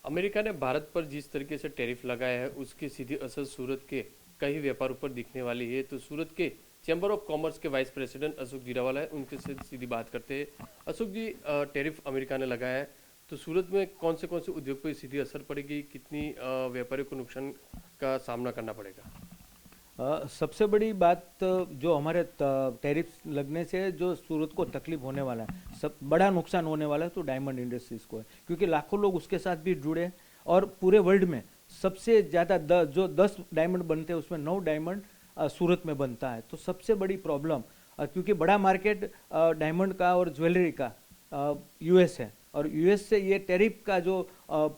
America ने भारत पर जिस तरीके से टैरिफ लगाया है उसकी सीधी असर सूरत के कई व्यापारों पर दिखने वाली है। तो सूरत के चैम्बर ऑफ कॉमर्स के वाइस प्रेसिडेंट अशोक जीरावाला है, उनके से सीधी बात करते हैं। अशोक जी, टैरिफ अमेरिका ने लगाया है तो सूरत में कौन से उद्योग पर सीधी असर पड़ेगी, कितनी व्यापारियों को नुकसान का सामना करना पड़ेगा? सबसे बड़ी बात जो हमारे टैरिफ लगने से जो सूरत को तकलीफ होने वाला है, सब बड़ा नुकसान होने वाला है तो डायमंड इंडस्ट्रीज को है, क्योंकि लाखों लोग उसके साथ भी जुड़े हैं। और पूरे वर्ल्ड में सबसे ज़्यादा जो 10 डायमंड बनते हैं उसमें 9 डायमंड सूरत में बनता है। तो सबसे बड़ी प्रॉब्लम, क्योंकि बड़ा मार्केट डायमंड का और ज्वेलरी का यूएस है, और यूएस से ये टैरिफ का जो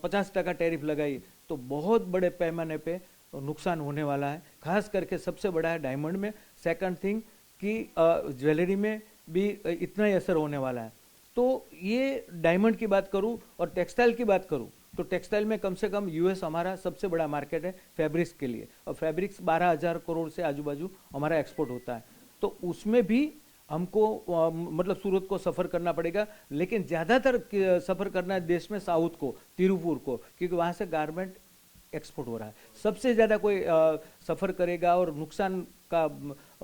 50% टैरिफ लगाई तो बहुत बड़े पैमाने पे नुकसान होने वाला है। खास करके सबसे बड़ा है डायमंड में। सेकंड थिंग कि ज्वेलरी में भी इतना ही असर होने वाला है। तो ये डायमंड की बात करूं और टेक्सटाइल की बात करूं तो टेक्सटाइल में कम से कम यूएस हमारा सबसे बड़ा मार्केट है फैब्रिक्स के लिए, और फैब्रिक्स 12,000 करोड़ से आजू बाजू हमारा एक्सपोर्ट होता है। तो उसमें भी हमको मतलब सूरत को सफ़र करना पड़ेगा, लेकिन ज़्यादातर सफ़र करना है देश में साउथ को, तिरुपुर को, क्योंकि वहाँ से गारमेंट एक्सपोर्ट हो रहा है। सबसे ज़्यादा कोई सफ़र करेगा और नुकसान का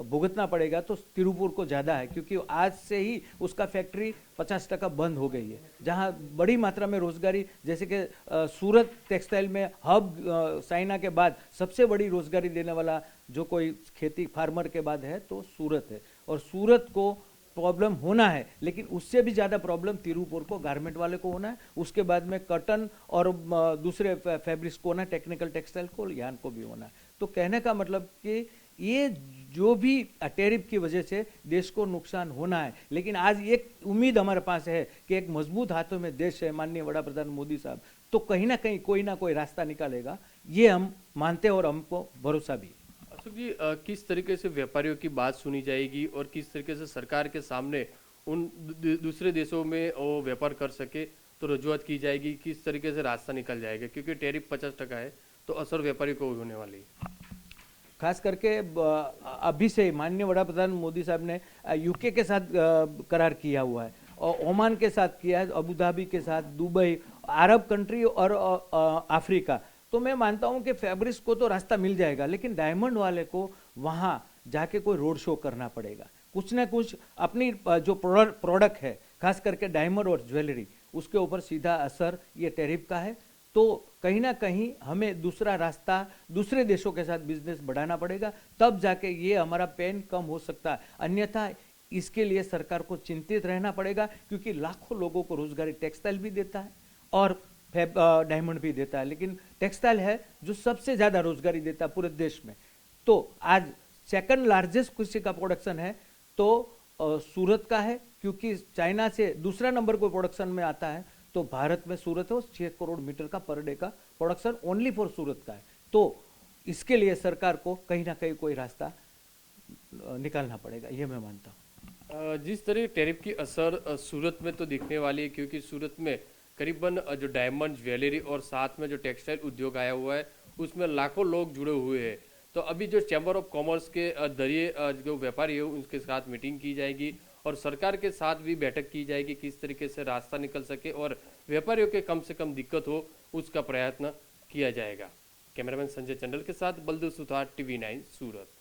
भुगतना पड़ेगा तो तिरुपुर को ज़्यादा है, क्योंकि आज से ही उसका फैक्ट्री 50% बंद हो गई है, जहां बड़ी मात्रा में रोजगारी, जैसे कि सूरत टेक्सटाइल में हब चाइना के बाद सबसे बड़ी रोजगारी देने वाला जो कोई खेती फार्मर के बाद है तो सूरत है। और सूरत को प्रॉब्लम होना है, लेकिन उससे भी ज़्यादा प्रॉब्लम तिरुपुर को, गारमेंट वाले को होना है, उसके बाद में कॉटन और दूसरे फैब्रिक्स को होना है, टेक्निकल टेक्सटाइल को, यान को भी होना है। तो कहने का मतलब कि ये जो भी टैरिफ की वजह से देश को नुकसान होना है, लेकिन आज एक उम्मीद हमारे पास है कि एक मजबूत हाथों में देश है, माननीय वड़ा प्रधान मोदी साहब, तो कहीं ना कहीं कोई ना कोई रास्ता निकालेगा, ये हम मानते हैं और हमको भरोसा भी है। अशोक जी, किस तरीके से व्यापारियों की बात सुनी जाएगी और किस तरीके से सरकार के सामने उन दूसरे देशों में वो व्यापार कर सके तो रजूआत की जाएगी, किस तरीके से रास्ता निकल जाएगा? क्योंकि टैरिफ 50% है तो असर व्यापारी को होने वाली है। खास करके अभी से माननीय वड़ा प्रधान मोदी साहब ने यूके के साथ करार किया हुआ है, और ओमान के साथ किया है, अबू धाबी के साथ, दुबई, अरब कंट्री और अफ्रीका। तो मैं मानता हूं कि फैब्रिक्स को तो रास्ता मिल जाएगा, लेकिन डायमंड वाले को वहां जाके कोई रोड शो करना पड़ेगा, कुछ ना कुछ अपनी जो प्रोडक्ट है, खास करके डायमंड और ज्वेलरी, उसके ऊपर सीधा असर ये टैरिफ का है। तो कहीं ना कहीं हमें दूसरा रास्ता, दूसरे देशों के साथ बिजनेस बढ़ाना पड़ेगा, तब जाके ये हमारा पेन कम हो सकता है। अन्यथा इसके लिए सरकार को चिंतित रहना पड़ेगा, क्योंकि लाखों लोगों को रोजगारी टेक्सटाइल भी देता है और डायमंड भी देता है, लेकिन टेक्सटाइल है जो सबसे ज्यादा रोजगारी देता है पूरे देश में। तो आज सेकंड लार्जेस्ट कृषि का प्रोडक्शन है तो सूरत का है, क्योंकि चाइना से दूसरा नंबर को प्रोडक्शन में आता है तो भारत में सूरत है, 6 करोड़ मीटर का पर डे का प्रोडक्शन ओनली फॉर सूरत का है। तो इसके लिए सरकार को कहीं ना कहीं कोई रास्ता निकालना पड़ेगा, ये मैं मानता हूँ। जिस तरह टैरिफ की असर सूरत में तो दिखने वाली है, क्योंकि सूरत में करीबन जो डायमंड ज्वेलरी और साथ में जो टेक्सटाइल उद्योग आया हुआ है उसमें लाखों लोग जुड़े हुए हैं। तो अभी जो चैम्बर ऑफ कॉमर्स के जरिए जो व्यापारी है उनके साथ मीटिंग की जाएगी और सरकार के साथ भी बैठक की जाएगी, किस तरीके से रास्ता निकल सके और व्यापारियों के कम से कम दिक्कत हो उसका प्रयत्न किया जाएगा। कैमरामैन संजय चंडल के साथ बलदेव सुथार, टीवी 9 सूरत।